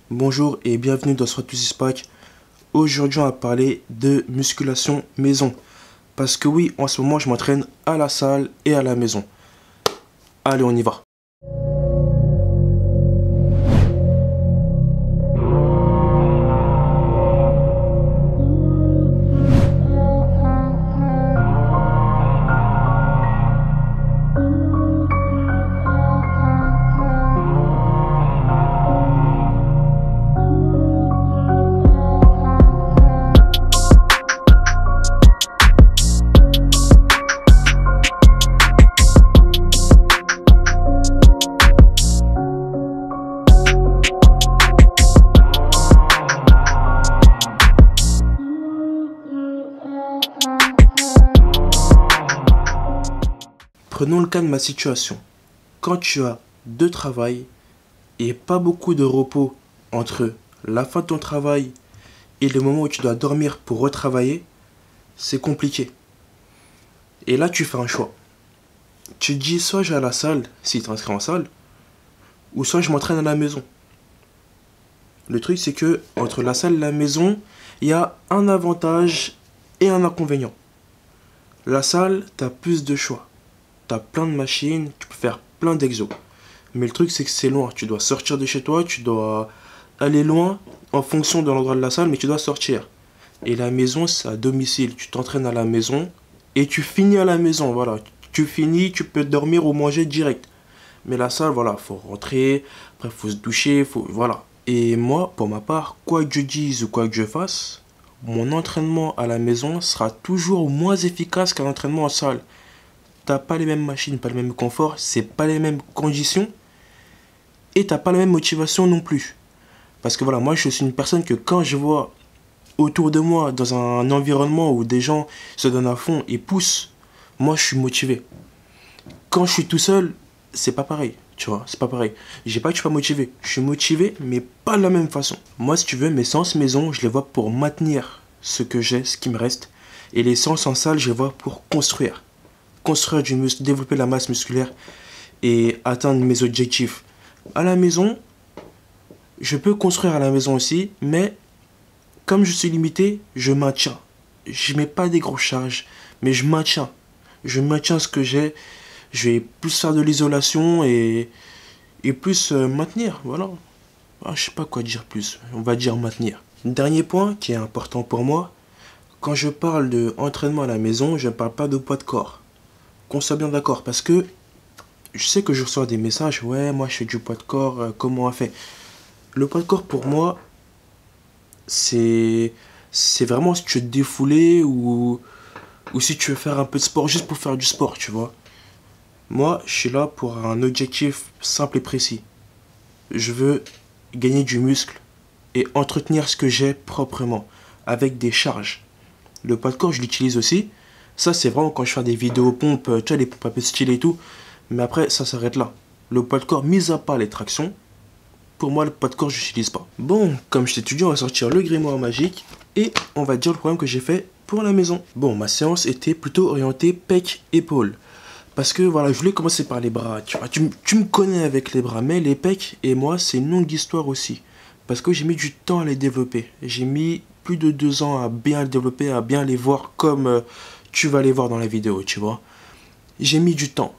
Bonjour et bienvenue dans Soit Plus Pack. Aujourd'hui on va parler de musculation maison. Parce que oui, en ce moment je m'entraîne à la salle et à la maison. Allez, on y va. Prenons le cas de ma situation. Quand tu as deux travails et pas beaucoup de repos entre la fin de ton travail et le moment où tu dois dormir pour retravailler, c'est compliqué. Et là, tu fais un choix. Tu te dis soit je vais à la salle, si tu es inscrit en salle, ou soit je m'entraîne à la maison. Le truc, c'est que entre la salle et la maison, il y a un avantage et un inconvénient. La salle, tu as plus de choix. Tu as plein de machines, tu peux faire plein d'exos. Mais le truc, c'est que c'est loin. Tu dois sortir de chez toi, tu dois aller loin en fonction de l'endroit de la salle, mais tu dois sortir. Et la maison, c'est à domicile. Tu t'entraînes à la maison et tu finis à la maison. Voilà. Tu finis, tu peux dormir ou manger direct. Mais la salle, voilà, faut rentrer, après, faut se doucher, voilà. Et moi, pour ma part, quoi que je dise ou quoi que je fasse, mon entraînement à la maison sera toujours moins efficace qu'un entraînement en salle. T'as pas les mêmes machines, pas le même confort, c'est pas les mêmes conditions et t'as pas la même motivation non plus. Parce que voilà, moi je suis une personne que quand je vois autour de moi dans un environnement où des gens se donnent à fond et poussent, moi je suis motivé. Quand je suis tout seul, c'est pas pareil, tu vois, c'est pas pareil. J'ai pas que je suis pas motivé, je suis motivé mais pas de la même façon. Moi si tu veux, mes séances maison, je les vois pour maintenir ce que j'ai, ce qui me reste. Et les séances en salle, je les vois pour construire du muscle, développer la masse musculaire et atteindre mes objectifs. À la maison, je peux construire à la maison aussi, mais comme je suis limité, je maintiens. Je mets pas des grosses charges, mais je maintiens. Je maintiens ce que j'ai. Je vais plus faire de l'isolation et plus maintenir, voilà. Ah, je sais pas quoi dire plus, on va dire maintenir. Dernier point qui est important pour moi, quand je parle de entraînement à la maison, je ne parle pas de poids de corps. Qu'on soit bien d'accord, parce que je sais que je reçois des messages, ouais, moi je fais du poids de corps, comment on fait? Le poids de corps pour moi, c'est vraiment si tu veux te défouler ou si tu veux faire un peu de sport juste pour faire du sport, tu vois. Moi, je suis là pour un objectif simple et précis. Je veux gagner du muscle et entretenir ce que j'ai proprement, avec des charges. Le poids de corps, je l'utilise aussi. Ça, c'est vraiment quand je fais des vidéos pompes, tu vois, les pompes un peu stylées et tout. Mais après, ça s'arrête là. Le poids de corps, mis à part les tractions, pour moi, le poids de corps, je n'utilise pas. Bon, comme je t'ai dit, on va sortir le grimoire magique et on va dire le programme que j'ai fait pour la maison. Bon, ma séance était plutôt orientée pec, épaule. Parce que voilà, je voulais commencer par les bras. Tu vois, tu me connais avec les bras, mais les pecs et moi, c'est une longue histoire aussi. Parce que j'ai mis du temps à les développer. J'ai mis plus de 2 ans à bien les développer, à bien les voir comme tu vas les voir dans la vidéo, tu vois. J'ai mis du temps.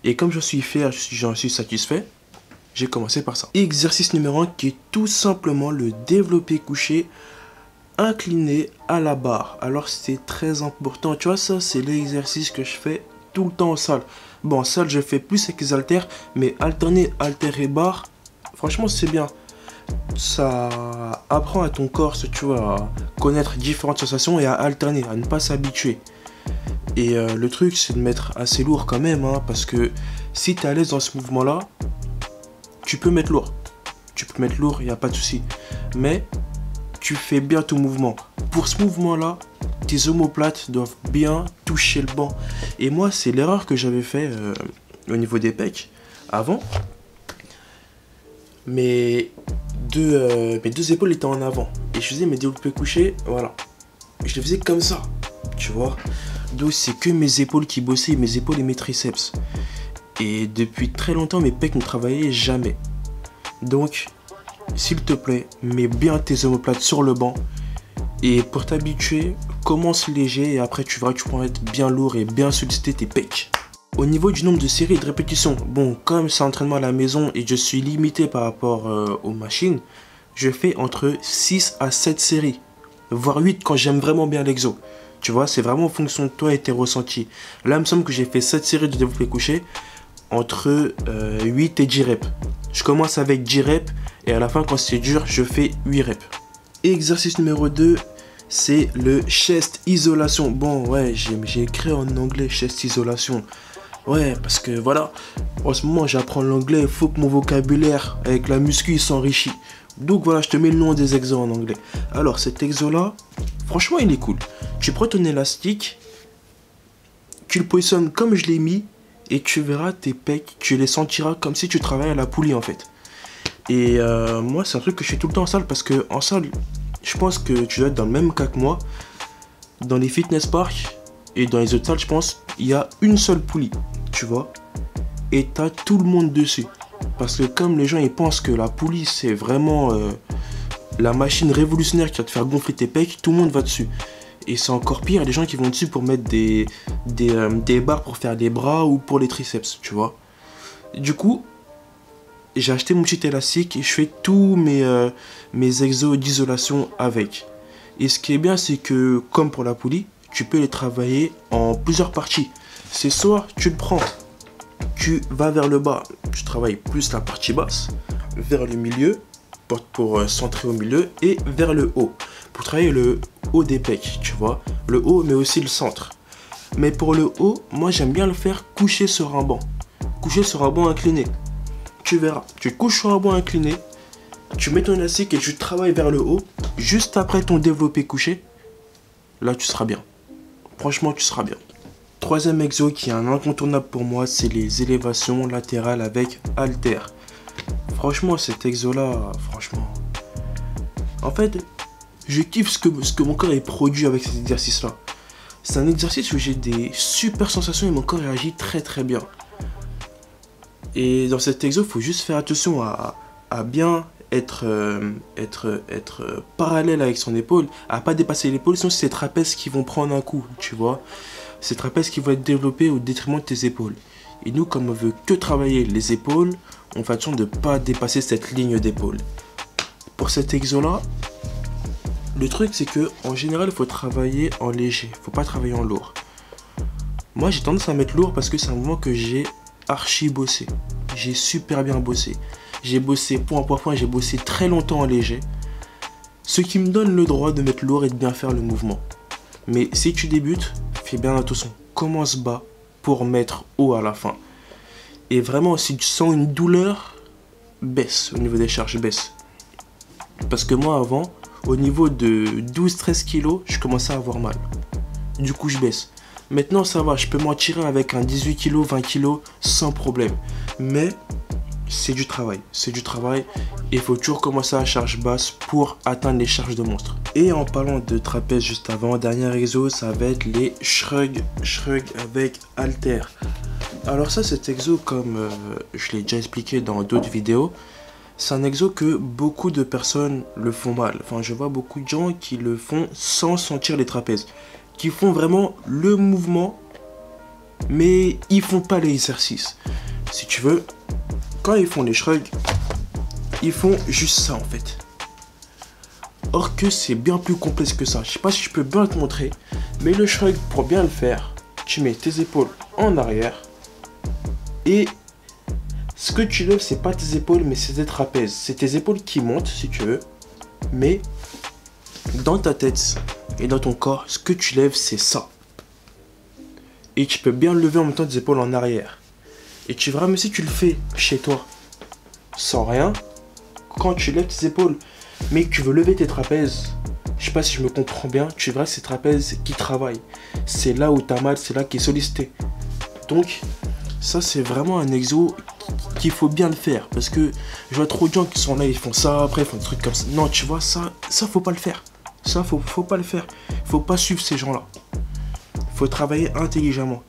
Et comme je suis fier, j'en suis satisfait, j'ai commencé par ça. Exercice numéro 1 qui est tout simplement le développé couché incliné à la barre. Alors c'est très important. Tu vois, ça c'est l'exercice que je fais tout le temps en salle. Bon, en salle je fais plus avec les haltères, mais alterner haltères et barre, franchement c'est bien. Ça apprend à ton corps, tu vois, à connaître différentes sensations et à alterner, à ne pas s'habituer. Et le truc, c'est de mettre assez lourd quand même, hein, parce que si tu es à l'aise dans ce mouvement-là, tu peux mettre lourd. Tu peux mettre lourd, il n'y a pas de souci. Mais tu fais bien ton mouvement. Pour ce mouvement-là, tes omoplates doivent bien toucher le banc. Et moi, c'est l'erreur que j'avais fait au niveau des pecs avant. Mes deux épaules étaient en avant. Et je faisais mes développés couchés, voilà. Je les faisais comme ça, tu vois. Donc c'est que mes épaules qui bossaient, mes épaules et mes triceps. Et depuis très longtemps, mes pecs ne travaillaient jamais. Donc, s'il te plaît, mets bien tes omoplates sur le banc. Et pour t'habituer, commence léger et après tu verras que tu pourras être bien lourd et bien solliciter tes pecs. Au niveau du nombre de séries et de répétitions, bon, comme c'est entraînement à la maison et je suis limité par rapport aux machines, je fais entre 6 à 7 séries, voire 8 quand j'aime vraiment bien l'exo. Tu vois, c'est vraiment en fonction de toi et tes ressentis. Là, il me semble que j'ai fait 7 séries de développé couché entre 8 et 10 reps. Je commence avec 10 reps et à la fin, quand c'est dur, je fais 8 reps. Exercice numéro 2, c'est le chest isolation. Bon, ouais, j'ai écrit en anglais chest isolation. Ouais, parce que voilà, en ce moment j'apprends l'anglais, il faut que mon vocabulaire avec la muscu il s'enrichit. Donc voilà, je te mets le nom des exos en anglais. Alors cet exo là, franchement il est cool. Tu prends ton élastique, tu le positionnes comme je l'ai mis et tu verras tes pecs, tu les sentiras comme si tu travaillais à la poulie en fait. Et moi c'est un truc que je fais tout le temps en salle parce que en salle, je pense que tu dois être dans le même cas que moi. Dans les fitness parks et dans les autres salles, je pense, il y a une seule poulie, tu vois. Et t'as tout le monde dessus. Parce que comme les gens ils pensent que la poulie c'est vraiment la machine révolutionnaire qui va te faire gonfler tes pecs, tout le monde va dessus. Et c'est encore pire, les gens qui vont dessus pour mettre des barres pour faire les bras ou pour les triceps, tu vois. Du coup, j'ai acheté mon petit élastique et je fais tous mes exos d'isolation avec. Et ce qui est bien, c'est que comme pour la poulie, tu peux les travailler en plusieurs parties. C'est soit tu le prends, tu vas vers le bas, tu travailles plus la partie basse, vers le milieu, pour centrer au milieu, et vers le haut, pour travailler le haut des pecs, tu vois. Le haut, mais aussi le centre. Mais pour le haut, moi j'aime bien le faire coucher sur un banc. Coucher sur un banc incliné. Tu verras, tu couches sur un banc incliné, tu mets ton élastique et tu travailles vers le haut. Juste après ton développé couché, là tu seras bien. Franchement, tu seras bien. Troisième exo qui est un incontournable pour moi, c'est les élévations latérales avec haltères. Franchement, cet exo là, franchement. En fait, je kiffe ce que mon corps est produit avec cet exercice là. C'est un exercice où j'ai des super sensations et mon corps réagit très très bien. Et dans cet exo, il faut juste faire attention à bien être parallèle avec son épaule, à pas dépasser l'épaule, sinon c'est les trapèzes qui vont prendre un coup, tu vois. C'est les trapèzes qui vont être développés au détriment de tes épaules. Et nous, comme on veut que travailler les épaules, on fait attention de ne pas dépasser cette ligne d'épaule. Pour cet exo là, le truc c'est que en général, il faut travailler en léger, il faut pas travailler en lourd. Moi, j'ai tendance à mettre lourd parce que c'est un mouvement que j'ai archi bossé. J'ai super bien bossé. J'ai bossé point par point, j'ai bossé très longtemps en léger. Ce qui me donne le droit de mettre lourd et de bien faire le mouvement. Mais si tu débutes, fais bien attention. Commence bas pour mettre haut à la fin. Et vraiment, si tu sens une douleur, baisse au niveau des charges, baisse. Parce que moi avant, au niveau de 12-13 kg, je commençais à avoir mal. Du coup, je baisse. Maintenant, ça va, je peux m'en tirer avec un 18 kg, 20 kg sans problème. Mais c'est du travail, il faut toujours commencer à charge basse pour atteindre les charges de monstre. Et en parlant de trapèze juste avant, dernier exo, ça va être les shrug avec halter. Alors ça, cet exo, comme je l'ai déjà expliqué dans d'autres vidéos, c'est un exo que beaucoup de personnes le font mal. Enfin, je vois beaucoup de gens qui le font sans sentir les trapèzes, qui font vraiment le mouvement, mais ils font pas l'exercice. Si tu veux, quand ils font les shrugs, ils font juste ça en fait. Or que c'est bien plus complexe que ça. Je sais pas si je peux bien te montrer, mais le shrug, pour bien le faire, tu mets tes épaules en arrière et ce que tu lèves, c'est pas tes épaules, mais c'est tes trapèzes. C'est tes épaules qui montent si tu veux, mais dans ta tête et dans ton corps, ce que tu lèves, c'est ça. Et tu peux bien lever en même temps tes épaules en arrière. Et tu verras, même si tu le fais chez toi, sans rien, quand tu lèves tes épaules, mais que tu veux lever tes trapèzes, je sais pas si je me comprends bien, tu verras que c'est trapèzes qui travaillent. C'est là où tu as mal, c'est là qui est sollicité. Donc, ça c'est vraiment un exo qu'il faut bien le faire. Parce que je vois trop de gens qui sont là, ils font ça, après ils font des trucs comme ça. Non, tu vois, ça faut pas le faire. Ça, faut pas le faire. Faut pas suivre ces gens-là. Faut travailler intelligemment.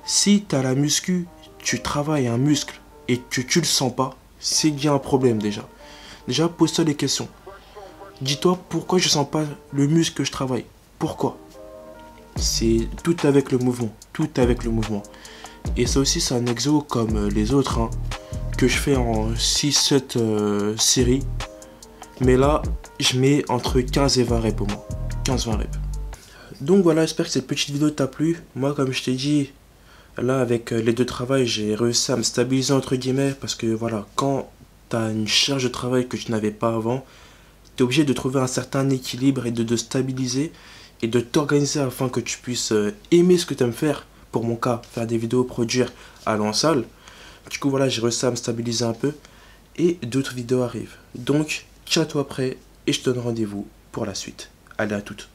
Si tu as la muscu, tu travailles un muscle et que tu le sens pas, c'est qu'il y a un problème déjà. Déjà, pose-toi des questions. Dis-toi pourquoi je sens pas le muscle que je travaille. Pourquoi? C'est tout avec le mouvement. Tout avec le mouvement. Et ça aussi, c'est un exo comme les autres, hein, que je fais en 6-7 séries. Mais là, je mets entre 15 et 20 reps au moins. 15-20 reps. Donc voilà, j'espère que cette petite vidéo t'a plu. Moi, comme je t'ai dit, là, avec les deux travails, j'ai réussi à me stabiliser entre guillemets. Parce que voilà, quand t'as une charge de travail que tu n'avais pas avant, t'es obligé de trouver un certain équilibre et de te stabiliser et de t'organiser afin que tu puisses aimer ce que tu aimes faire. Pour mon cas, faire des vidéos, produire, aller en salle. Du coup, voilà, j'ai réussi à me stabiliser un peu. Et d'autres vidéos arrivent. Donc, tiens-toi prêt et je te donne rendez-vous pour la suite. Allez, à toutes.